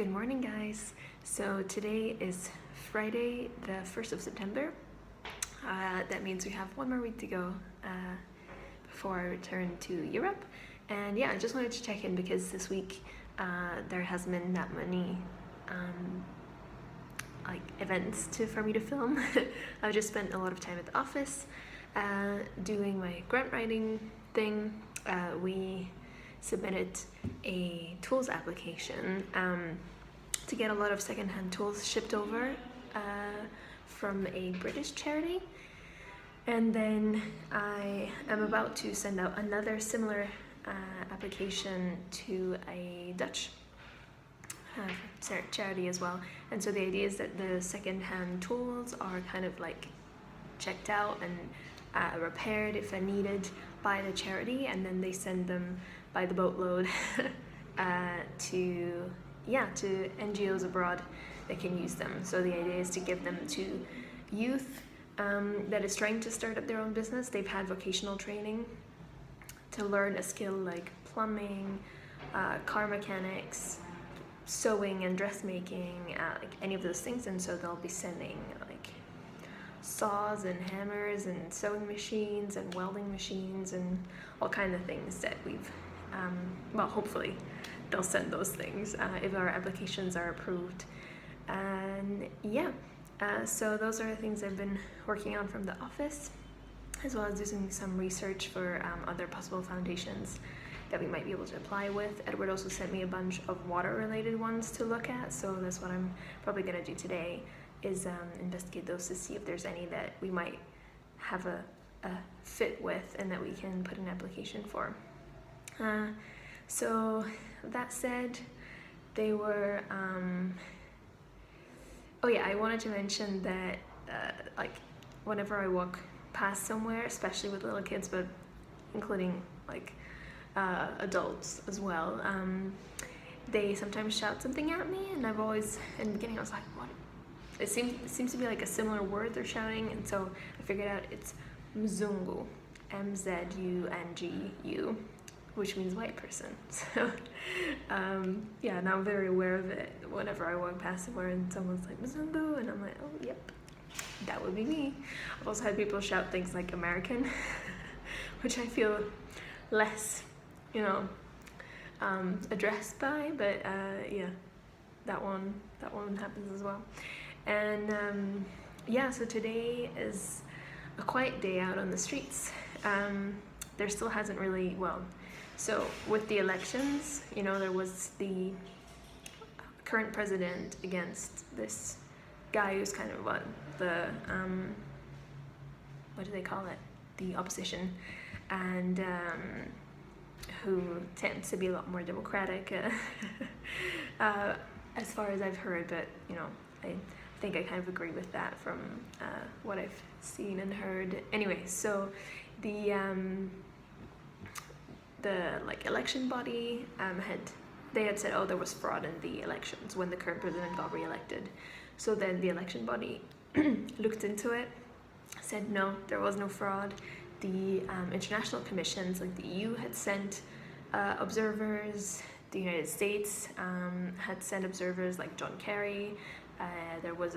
Good morning, guys. So today is Friday, the 1st of September. That means we have one more week to go before I return to Europe. And yeah, I just wanted to check in because this week there hasn't been that many events for me to film. I've just spent a lot of time at the office doing my grant writing thing. We submitted a tools application to get a lot of secondhand tools shipped over from a British charity, and then I am about to send out another similar application to a Dutch charity as well. And so the idea is that the secondhand tools are kind of like checked out and repaired if they're needed by the charity, and then they send them by the boatload to NGOs abroad that can use them. So the idea is to give them to youth that is trying to start up their own business. They've had vocational training to learn a skill like plumbing, car mechanics, sewing and dressmaking, like any of those things, and so they'll be sending like saws and hammers and sewing machines and welding machines and all kinds of things that we've hopefully they'll send those things if our applications are approved. And so those are the things I've been working on from the office, as well as doing some research for other possible foundations that we might be able to apply with. Edward also sent me a bunch of water related ones to look at, so that's what I'm probably going to do today, is investigate those to see if there's any that we might have a fit with and that we can put an application for. So that said, they were I wanted to mention that whenever I walk past somewhere, especially with little kids, but including adults as well, they sometimes shout something at me, and I've always, in the beginning I was like, what? It seems to be like a similar word they're shouting, and so I figured out it's Mzungu, Mzungu, which means white person. So now I'm very aware of it whenever I walk past somewhere and someone's like Mzungu, and I'm like, oh yep, that would be me. I've also had people shout things like American, which I feel less, addressed by, but that one happens as well. And so today is a quiet day out on the streets. There still hasn't really, so with the elections, there was the current president against this guy who's kind of what do they call it? The opposition, and who tends to be a lot more democratic as far as I've heard, but I think I kind of agree with that from what I've seen and heard. Anyway, so the election body had said, oh, there was fraud in the elections when the current president got re-elected. So then the election body looked into it, said no, there was no fraud. The international commissions, like the EU, had sent observers. The United States had sent observers, like John Kerry. There was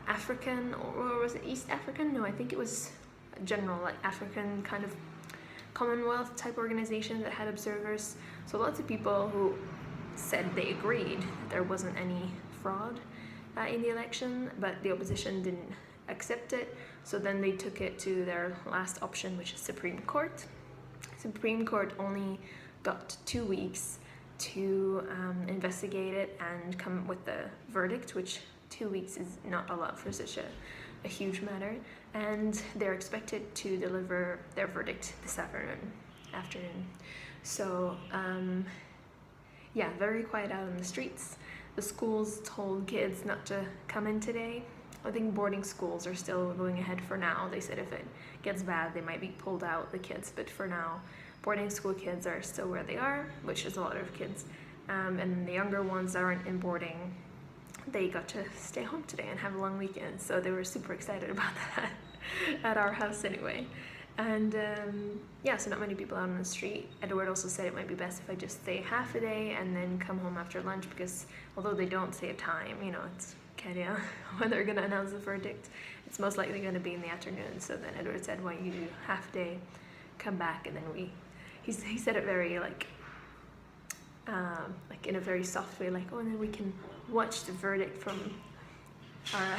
African, or was it East African? No, I think it was a general African kind of Commonwealth type organization that had observers. So lots of people who said they agreed there wasn't any fraud in the election, but the opposition didn't accept it. So then they took it to their last option, which is Supreme Court. Supreme Court only got 2 weeks to investigate it and come with the verdict, which 2 weeks is not a lot for such a huge matter. And they're expected to deliver their verdict this afternoon. So very quiet out on the streets. The schools told kids not to come in today. I think boarding schools are still going ahead for now. They said if it gets bad, they might be pulled out, the kids, but for now, boarding school kids are still where they are, which is a lot of kids. And the younger ones that aren't in boarding, they got to stay home today and have a long weekend, so they were super excited about that at our house anyway. And yeah, so not many people out on the street. Edward also said it might be best if I just stay half a day and then come home after lunch, because although they don't say a time, you know, it's Kenya, when they're going to announce the verdict, it's most likely going to be in the afternoon. So then Edward said, why don't you do half a day, come back, and then he said it very like in a very soft way, like, oh, and then we can watch the verdict from our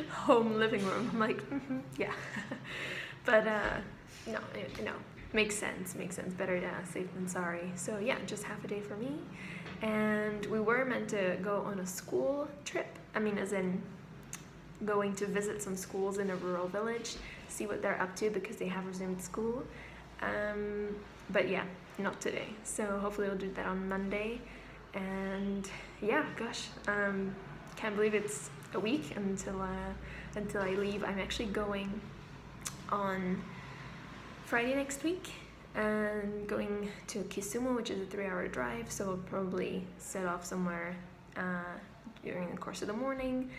home living room. I'm like, yeah. But no, makes sense. Better safe than sorry. So yeah, just half a day for me. And we were meant to go on a school trip. I mean, as in going to visit some schools in a rural village, see what they're up to, because they have resumed school. But yeah, not today. So hopefully we'll do that on Monday. And yeah, gosh, can't believe it's a week until I leave. I'm actually going on Friday next week and going to Kisumu, which is a 3-hour drive. So I'll probably set off somewhere during the course of the morning,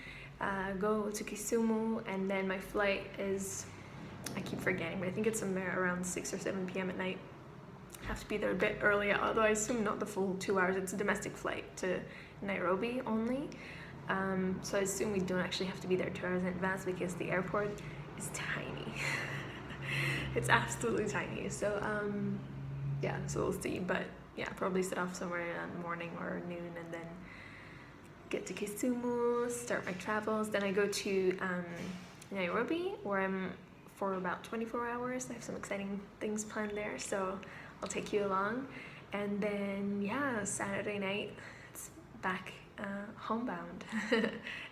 go to Kisumu, and then my flight is, I keep forgetting, but I think it's somewhere around 6 or 7 p.m. at night. Have to be there a bit earlier, although I assume not the full 2 hours. It's a domestic flight to Nairobi only. So I assume we don't actually have to be there 2 hours in advance, because the airport is tiny. It's absolutely tiny. So yeah, so we'll see. But yeah, probably set off somewhere in the morning or noon, and then get to Kisumu, start my travels. Then I go to Nairobi, where I'm for about 24 hours. I have some exciting things planned there, so I'll take you along. And then yeah, Saturday night, it's back homebound. I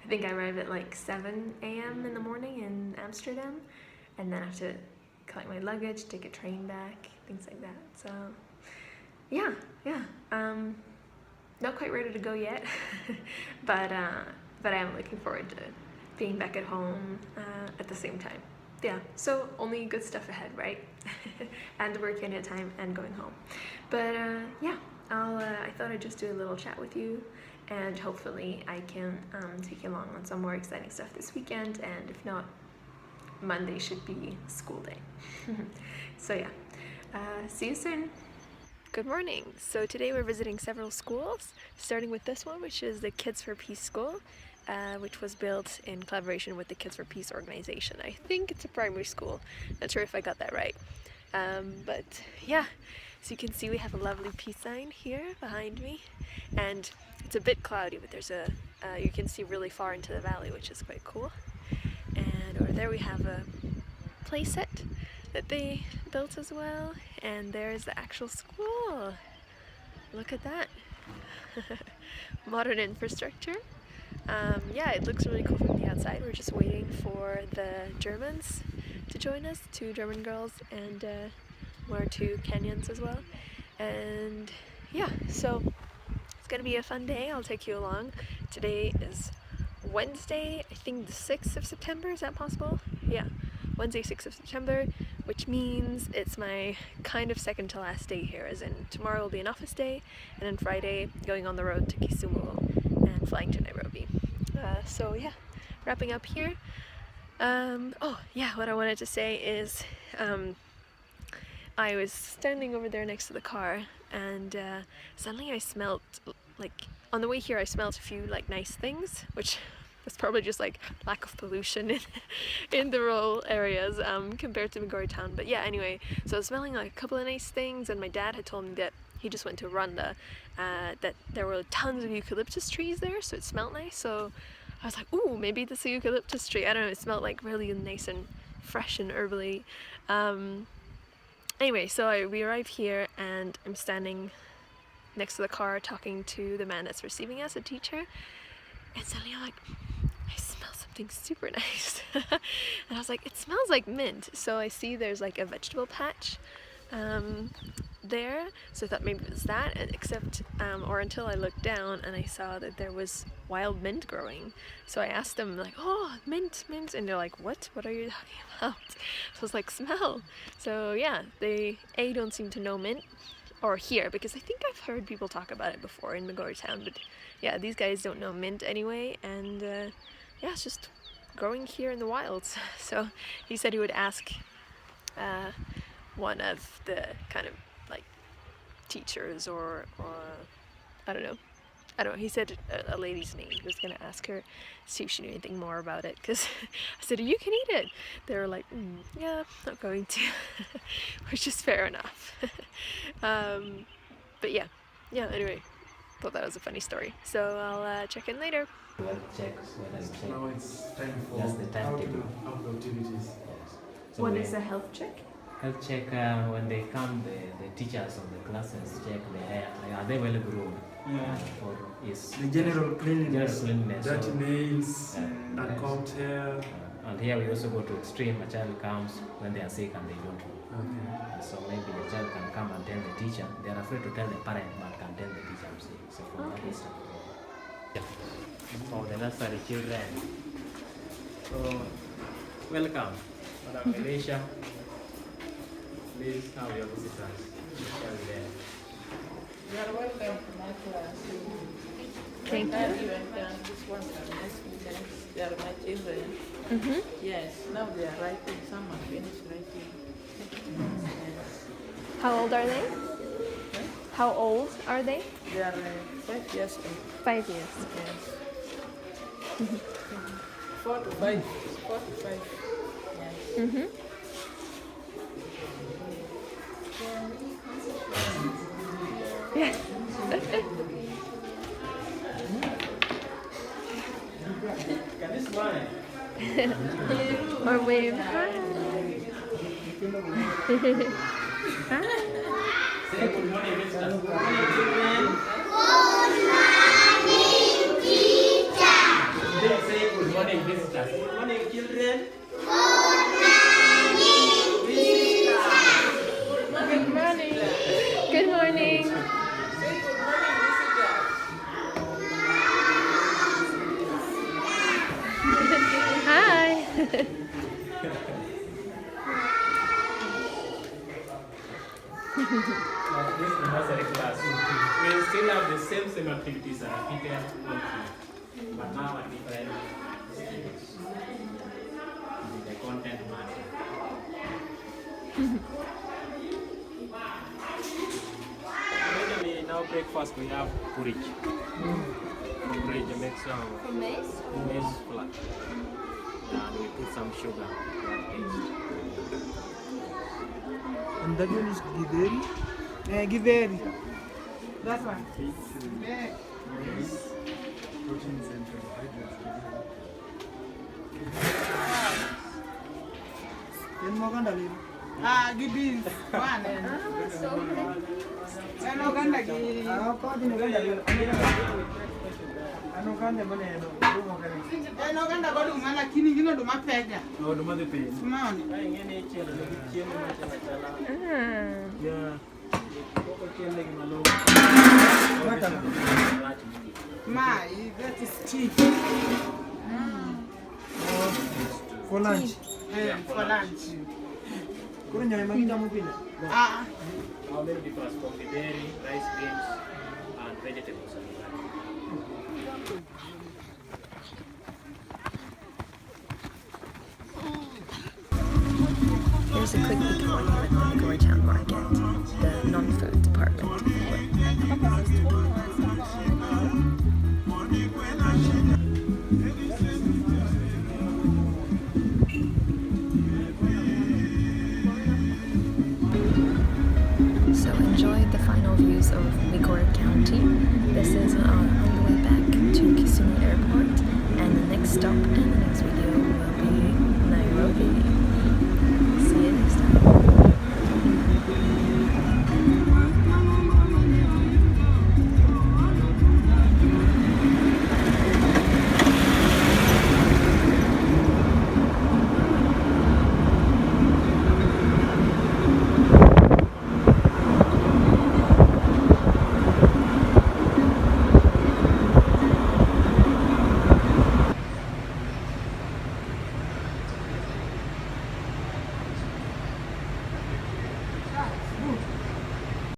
think I arrive at like 7 a.m. in the morning in Amsterdam, and then I have to collect my luggage, take a train back, things like that. So yeah, not quite ready to go yet, but I am looking forward to being back at home at the same time. Yeah, so only good stuff ahead, right? And working at time and going home. But yeah, I thought I'd just do a little chat with you, and hopefully I can take you along on some more exciting stuff this weekend, and if not, Monday should be school day. So yeah, see you soon. Good morning. So today we're visiting several schools, starting with this one, which is the Kids for Peace School, which was built in collaboration with the Kids for Peace organization. I think it's a primary school. Not sure if I got that right. But yeah, so you can see we have a lovely peace sign here behind me, and it's a bit cloudy, but there's you can see really far into the valley, which is quite cool. And over there we have a play set that they built as well, and there's the actual school. Look at that. Modern infrastructure. Yeah, it looks really cool from the outside. We're just waiting for the Germans to join us, 2 German girls and 1 or 2 Kenyans as well. And yeah, so it's gonna be a fun day. I'll take you along. Today is Wednesday, I think the 6th of September, is that possible? Yeah, Wednesday 6th of September, which means it's my kind of second to last day here, as in tomorrow will be an office day, and then Friday going on the road to Kisumu and flying to Nairobi. So yeah, wrapping up here. Oh yeah, what I wanted to say is I was standing over there next to the car, and suddenly I smelled, like, on the way here I smelled a few like nice things, which was probably just like lack of pollution in the rural areas compared to Migori town. But yeah, anyway, so I was smelling like a couple of nice things, and my dad had told me that he just went to Rwanda, that there were tons of eucalyptus trees there, so it smelled nice. So I was like, ooh, maybe this is a eucalyptus tree. I don't know, it smelled like really nice and fresh and herbally. Anyway, so we arrived here, and I'm standing next to the car talking to the man that's receiving us, a teacher, and suddenly I'm like, I smell something super nice. And I was like, it smells like mint. So I see there's like a vegetable patch there, so I thought maybe it was that, except or until I looked down and I saw that there was wild mint growing. So I asked them, like, oh, mint, and they're like, what are you talking about? So I was like, smell. So yeah, they don't seem to know mint, or here, because I think I've heard people talk about it before in Migori town, but yeah, these guys don't know mint anyway, and yeah, it's just growing here in the wilds. So he said he would ask one of the kind of like teachers or I don't know. He said a lady's name. He was going to ask her, see if she knew anything more about it. Because I said, you can eat it. They were like, yeah, not going to. Which is fair enough. But yeah, anyway. Thought that was a funny story. So I'll check in later. Well, check whether you check. Now it's time for That's the timetable. outdoor activities. Yes. So What we- is a health check? Health check when they come, the teachers of the classes check the hair. Like, are they well groomed? Yeah. Or is The general cleanliness, General cleanliness, dirty so- nails, Yeah. uncombed hair. and here we also go to extreme. A child comes when they are sick and they don't know. Okay. So maybe the child can come and tell the teacher. They are afraid to tell the parent, but can tell the teacher. I'm sick. So from Okay. that is for the nursery children. So welcome, Madam Alicia. Please have your visitors. You are welcome to my class. Thank Have you. you and this one are my students. They are my children. Mm-hmm. Yes, now they are writing. Some have finished writing. Yes. How old are they? How old are they? They are 5 years old. 5 years. Yes. 4 to 5. 4 to 5. Yes. Mm-hmm. Yes. Can you smile? Or wave. Hi. Hi. Say good morning, visitors. Good morning, children. They say good morning, visitors. Good morning, children. Good morning. Good morning. Say good morning, visitors. Hi. This is the nursery class. We still have the same activities that are repeated monthly, but now at different stages. The content matter. Usually now breakfast we have porridge. Porridge makes From maize? maize flour. And we put some sugar for taste. And that one is githeri. Githeri. That one. Proteins and carbohydrates. Give beans. One. And Uganda give. And Uganda go to Malakini, you know, the Mapeja. No, the mother pain. Simone. Yeah. My, that is tea. For lunch. For lunch. Kuro nyama makita mupile. Ah. How many different from the dairy, rice, beans, and vegetables and rice. Here's a quick peek of what you get at the Goretown Market, the non-food department. So enjoy the final views of Migori County